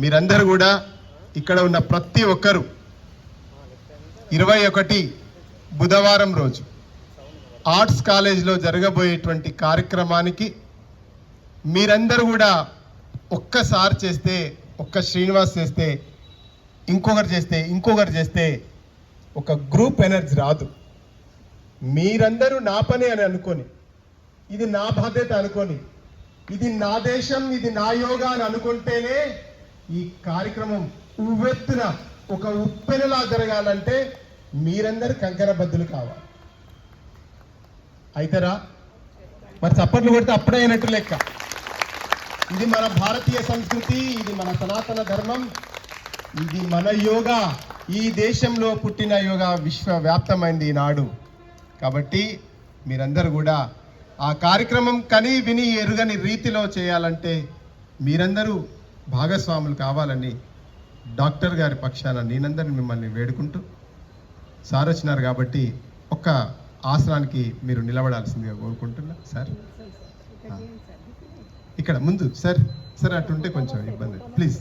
మీరందరూ కూడా ఇక్కడ ఉన్న ప్రతి ఒక్కరు 21 బుధవారం రోజు ఆర్ట్స్ కాలేజ్లో జరగబోయేటువంటి కార్యక్రమానికి మీరందరూ కూడా ఒక్కసారి చేస్తే, ఒక్క శ్రీనివాస్ చేస్తే, ఇంకొకరు చేస్తే ఒక గ్రూప్ ఎనర్జీ రాదు. మీరందరూ నా పని అని అనుకొని, ఇది నా బాధ్యత అనుకొని, ఇది నా దేశం, ఇది నా యోగా అని అనుకుంటేనే ఈ కార్యక్రమం ఉవ్వెత్తున ఒక ఉప్పెనలా జరగాలంటే మీరందరూ కంకరబద్దులు కావాలి. అయితేరా మరి చప్పట్లు కొడితే అప్పుడే అయినట్టు లెక్క. ఇది మన భారతీయ సంస్కృతి, ఇది మన సనాతన ధర్మం, ఇది మన యోగా. ఈ దేశంలో పుట్టిన యోగా విశ్వవ్యాప్తమైంది ఈనాడు. కాబట్టి మీరందరూ కూడా ఆ కార్యక్రమం కని విని ఎరుగని రీతిలో చేయాలంటే మీరందరూ భాగస్వాములు కావాలని డాక్టర్ గారి పక్షాన నేనందరినీ మిమ్మల్ని వేడుకుంటూ, సార్ వచ్చినారు కాబట్టి ఒక్క ఆసనానికి మీరు నిలబడాల్సిందిగా కోరుకుంటున్నా. సార్ ఇక్కడ ముందు సార్ అటుంటే కొంచెం ఇబ్బంది, ప్లీజ్.